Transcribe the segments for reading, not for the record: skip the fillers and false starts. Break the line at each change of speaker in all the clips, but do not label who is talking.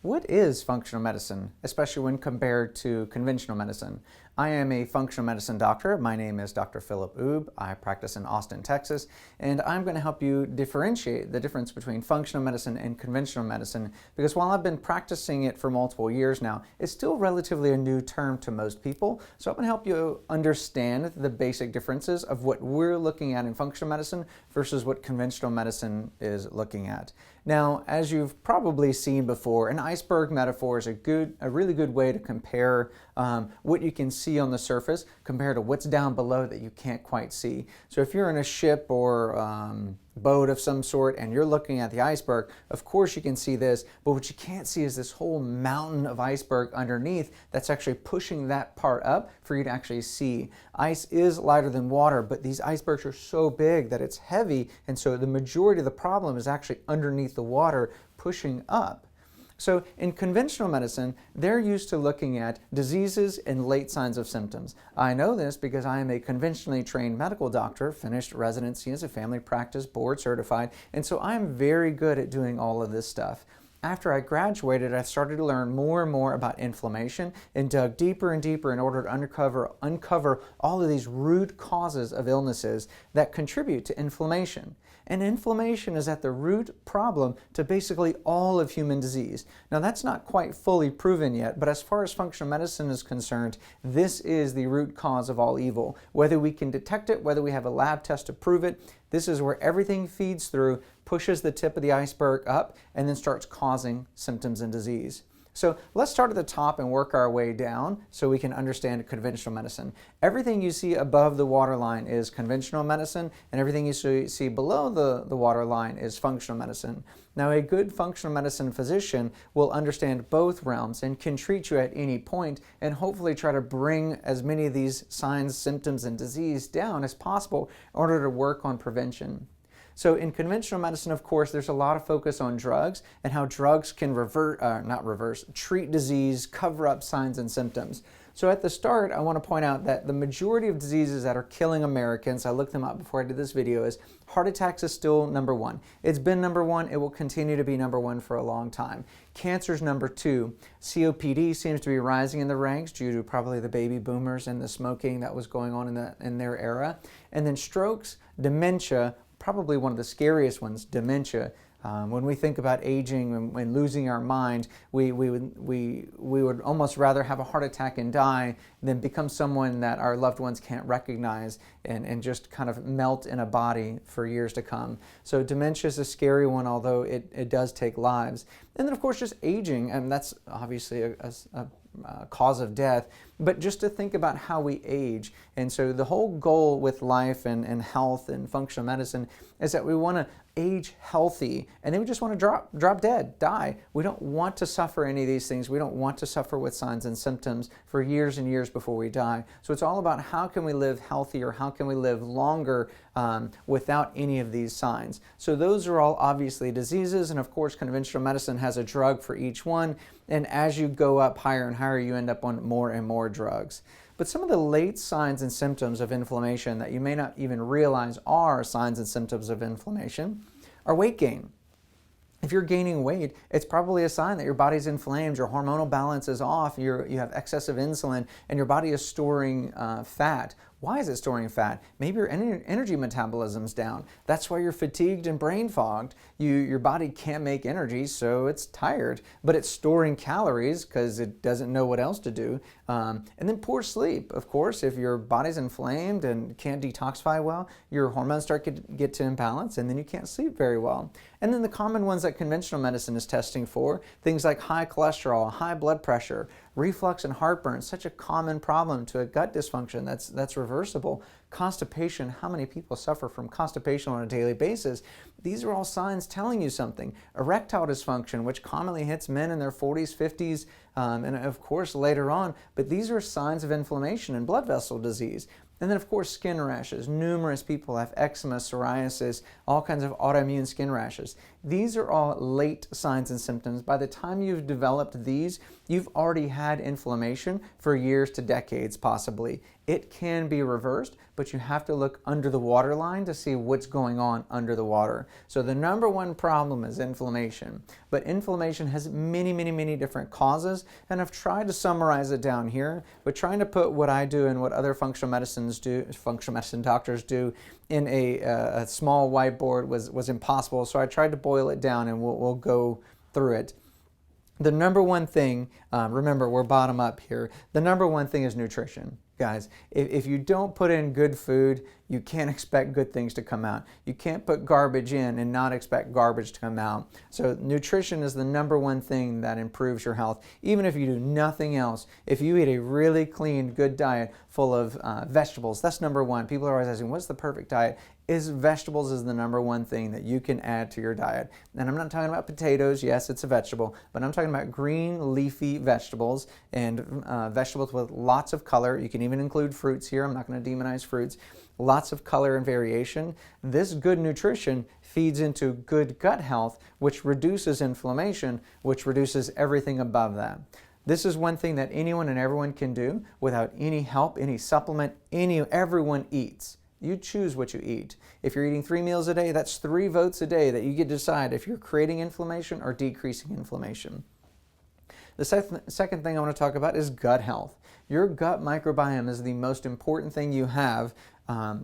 What is functional medicine, especially when compared to conventional medicine? I am a functional medicine doctor. My name is Dr. Philip Oob. I practice in Austin, Texas, and I'm going to help you differentiate the difference between functional medicine and conventional medicine because while I've been practicing it for multiple years now, it's still relatively a new term to most people. So I'm going to help you understand the basic differences of what we're looking at in functional medicine versus what conventional medicine is looking at. Now, as you've probably seen before, an iceberg metaphor is a really good way to compare what you can see on the surface compared to what's down below that you can't quite see. So if you're in a ship or boat of some sort and you're looking at the iceberg, of course you can see this, but what you can't see is this whole mountain of iceberg underneath that's actually pushing that part up for you to actually see. Ice is lighter than water, but these icebergs are so big that it's heavy, and so the majority of the problem is actually underneath the water pushing up. So in conventional medicine, they're used to looking at diseases and late signs of symptoms. I know this because I am a conventionally trained medical doctor, finished residency as a family practice, board certified, and so I'm very good at doing all of this stuff. After I graduated, I started to learn more and more about inflammation and dug deeper and deeper in order to uncover all of these root causes of illnesses that contribute to inflammation. And inflammation is at the root problem to basically all of human disease. Now, that's not quite fully proven yet, but as far as functional medicine is concerned, this is the root cause of all evil. Whether we can detect it, whether we have a lab test to prove it, this is where everything feeds through, pushes the tip of the iceberg up, and then starts causing symptoms and disease. So let's start at the top and work our way down so we can understand conventional medicine. Everything you see above the waterline is conventional medicine, and everything you see below the waterline is functional medicine. Now, a good functional medicine physician will understand both realms and can treat you at any point and hopefully try to bring as many of these signs, symptoms, and disease down as possible in order to work on prevention. So in conventional medicine, of course, there's a lot of focus on drugs and how drugs can treat disease, cover up signs and symptoms. So at the start, I want to point out that the majority of diseases that are killing Americans, I looked them up before I did this video, is heart attacks is still number one. It's been number one. It will continue to be number one for a long time. Cancer is number two. COPD seems to be rising in the ranks due to probably the baby boomers and the smoking that was going on in their era. And then strokes, dementia, probably one of the scariest ones, dementia. When we think about aging and losing our mind, we would almost rather have a heart attack and die than become someone that our loved ones can't recognize and just kind of melt in a body for years to come. So dementia is a scary one, although it does take lives. And then, of course, just aging, and that's obviously a cause of death, but just to think about how we age. And so the whole goal with life and health and functional medicine is that we want to age healthy, and then we just want to drop dead, die. We don't want to suffer any of these things. We don't want to suffer with signs and symptoms for years and years before we die. So it's all about how can we live healthier, how can we live longer without any of these signs. So those are all obviously diseases, and of course conventional medicine has a drug for each one, and as you go up higher and higher, you end up on more and more drugs. But some of the late signs and symptoms of inflammation that you may not even realize are signs and symptoms of inflammation are weight gain. If you're gaining weight, it's probably a sign that your body's inflamed, your hormonal balance is off, you have excessive insulin, and your body is storing fat. Why is it storing fat? Maybe your energy metabolism's down. That's why you're fatigued and brain fogged. Your body can't make energy, so it's tired, but it's storing calories because it doesn't know what else to do. And then poor sleep. Of course, if your body's inflamed and can't detoxify well, your hormones start to get to imbalance, and then you can't sleep very well. And then the common ones that conventional medicine is testing for, things like high cholesterol, high blood pressure, reflux and heartburn, such a common problem to a gut dysfunction that's reversible. Constipation, how many people suffer from constipation on a daily basis? These are all signs telling you something. Erectile dysfunction, which commonly hits men in their 40s, 50s, and of course later on, but these are signs of inflammation and blood vessel disease. And then, of course, skin rashes. Numerous people have eczema, psoriasis, all kinds of autoimmune skin rashes. These are all late signs and symptoms. By the time you've developed these, you've already had inflammation for years to decades, possibly. It can be reversed, but you have to look under the waterline to see what's going on under the water. So the number one problem is inflammation, but inflammation has many different causes, and I've tried to summarize it down here, but trying to put what I do and what other functional medicine doctors do in a small whiteboard was impossible, so I tried to boil it down, and we'll go through it. The number one thing, remember we're bottom up here, the number one thing is nutrition. Guys, if you don't put in good food, you can't expect good things to come out. You can't put garbage in and not expect garbage to come out. So nutrition is the number one thing that improves your health. Even if you do nothing else, if you eat a really clean, good diet full of vegetables, that's number one. People are always asking, what's the perfect diet? Vegetables is the number one thing that you can add to your diet. And I'm not talking about potatoes. Yes, it's a vegetable, but I'm talking about green leafy vegetables and vegetables with lots of color. You can even include fruits here. I'm not going to demonize fruits. Lots of color and variation. This good nutrition feeds into good gut health, which reduces inflammation, which reduces everything above that. This is one thing that anyone and everyone can do without any help, any supplement. Everyone eats. You choose what you eat. If you're eating 3 meals a day, that's 3 votes a day that you get to decide if you're creating inflammation or decreasing inflammation. The second thing I want to talk about is gut health. Your gut microbiome is the most important thing you have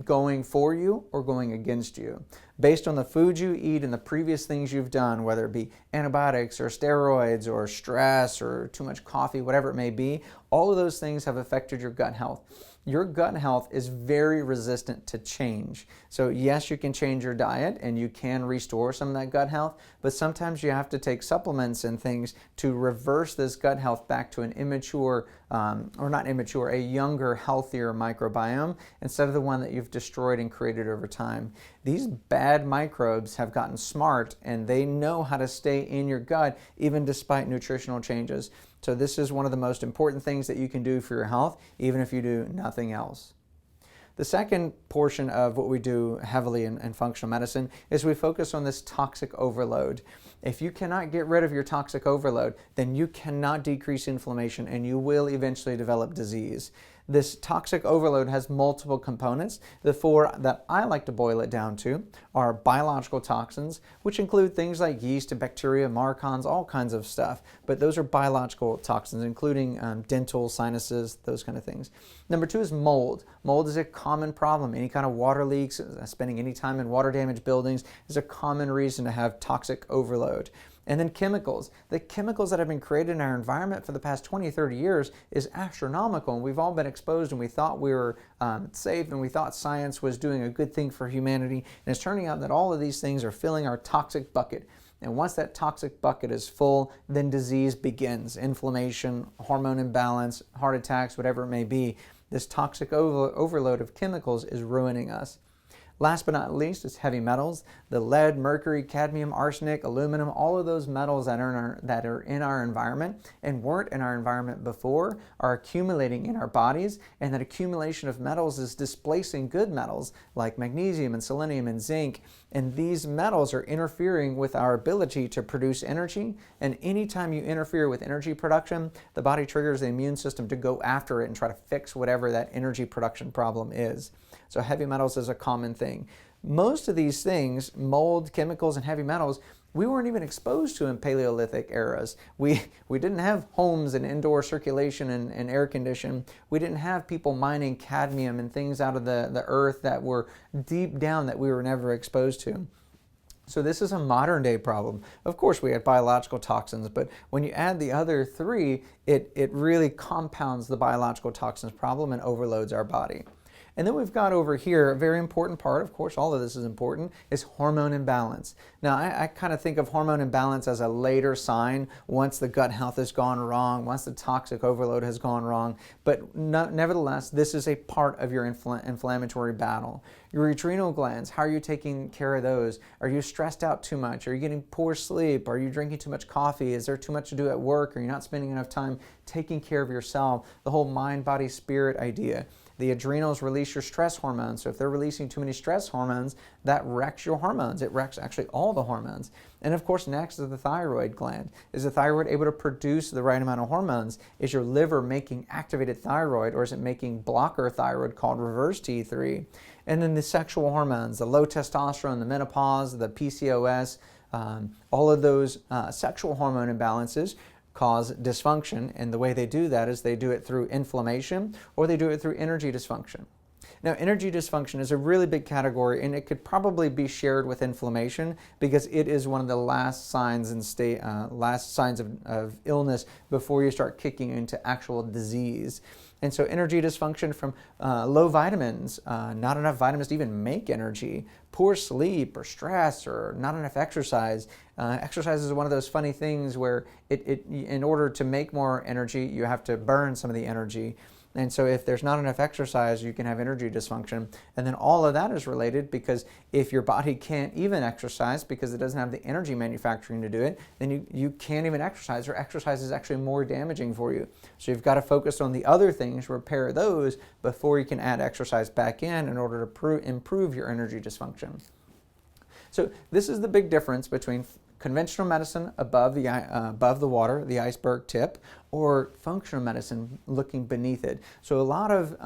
going for you or going against you. Based on the food you eat and the previous things you've done, whether it be antibiotics or steroids or stress or too much coffee, whatever it may be, all of those things have affected your gut health. Your gut health is very resistant to change. So yes, you can change your diet and you can restore some of that gut health, but sometimes you have to take supplements and things to reverse this gut health back to an immature, or not immature, a younger, healthier microbiome instead of the one that you've destroyed and created over time. These bad microbes have gotten smart and they know how to stay in your gut even despite nutritional changes. So this is one of the most important things that you can do for your health, even if you do nothing else. The second portion of what we do heavily in functional medicine is we focus on this toxic overload. If you cannot get rid of your toxic overload, then you cannot decrease inflammation and you will eventually develop disease. This toxic overload has multiple components. The 4 that I like to boil it down to are biological toxins, which include things like yeast and bacteria, marcons, all kinds of stuff. But those are biological toxins, including dental, sinuses, those kind of things. Number 2 is mold. Mold is a common problem. Any kind of water leaks, spending any time in water-damaged buildings is a common reason to have toxic overload. And then chemicals. The chemicals that have been created in our environment for the past 20, 30 years is astronomical. And we've all been exposed and we thought we were safe and we thought science was doing a good thing for humanity. And it's turning out that all of these things are filling our toxic bucket. And once that toxic bucket is full, then disease begins. Inflammation, hormone imbalance, heart attacks, whatever it may be. This toxic overload of chemicals is ruining us. Last but not least is heavy metals. The lead, mercury, cadmium, arsenic, aluminum, all of those metals that are in our environment and weren't in our environment before are accumulating in our bodies, and that accumulation of metals is displacing good metals like magnesium and selenium and zinc, and these metals are interfering with our ability to produce energy, and anytime you interfere with energy production, the body triggers the immune system to go after it and try to fix whatever that energy production problem is. So heavy metals is a common thing. Most of these things, mold, chemicals, and heavy metals, we weren't even exposed to in Paleolithic eras. We didn't have homes and indoor circulation and air condition. We didn't have people mining cadmium and things out of the earth that were deep down that we were never exposed to. So this is a modern day problem. Of course, we had biological toxins, but when you add the other 3, it really compounds the biological toxins problem and overloads our body. And then we've got over here, a very important part, of course, all of this is important, is hormone imbalance. Now, I kind of think of hormone imbalance as a later sign once the gut health has gone wrong, once the toxic overload has gone wrong. But nevertheless, this is a part of your inflammatory battle. Your adrenal glands, how are you taking care of those? Are you stressed out too much? Are you getting poor sleep? Are you drinking too much coffee? Is there too much to do at work? Are you not spending enough time taking care of yourself? The whole mind, body, spirit idea. The adrenals release your stress hormones. So if they're releasing too many stress hormones, that wrecks your hormones. It wrecks actually all the hormones. And of course, next is the thyroid gland. Is the thyroid able to produce the right amount of hormones? Is your liver making activated thyroid, or is it making blocker thyroid called reverse T3? And then the sexual hormones, the low testosterone, the menopause, the PCOS, all of those sexual hormone imbalances cause dysfunction, and the way they do that is they do it through inflammation or they do it through energy dysfunction. Now, energy dysfunction is a really big category, and it could probably be shared with inflammation because it is one of the last signs of illness before you start kicking into actual disease. And so energy dysfunction from low vitamins, not enough vitamins to even make energy, poor sleep or stress or not enough exercise. Exercise is one of those funny things where in order to make more energy, you have to burn some of the energy. And so if there's not enough exercise, you can have energy dysfunction. And then all of that is related because if your body can't even exercise because it doesn't have the energy manufacturing to do it, then you can't even exercise, or exercise is actually more damaging for you. So you've got to focus on the other things, repair those before you can add exercise back in order to improve your energy dysfunction. So this is the big difference between conventional medicine above the water, the iceberg tip, or functional medicine looking beneath it. So a lot of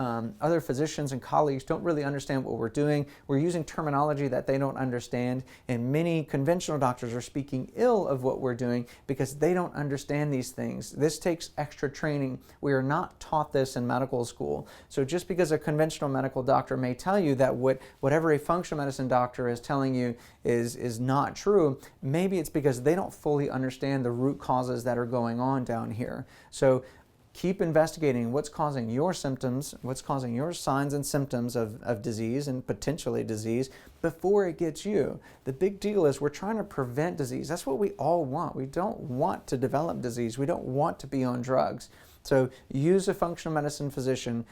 other physicians and colleagues don't really understand what we're doing. We're using terminology that they don't understand, and many conventional doctors are speaking ill of what we're doing because they don't understand these things. This takes extra training. We are not taught this in medical school. So just because a conventional medical doctor may tell you that whatever a functional medicine doctor is telling you is not true, maybe it's because they don't fully understand the root causes that are going on down here. So keep investigating what's causing your symptoms, what's causing your signs and symptoms of disease and potentially disease before it gets you. The big deal is we're trying to prevent disease. That's what we all want. We don't want to develop disease. We don't want to be on drugs. So use a functional medicine physician.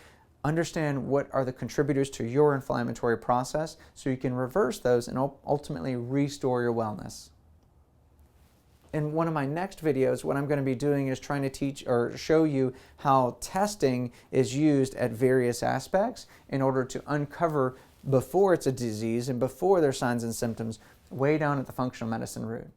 Understand what are the contributors to your inflammatory process so you can reverse those and ultimately restore your wellness. In one of my next videos, what I'm going to be doing is trying to teach or show you how testing is used at various aspects in order to uncover before it's a disease and before there's signs and symptoms way down at the functional medicine root.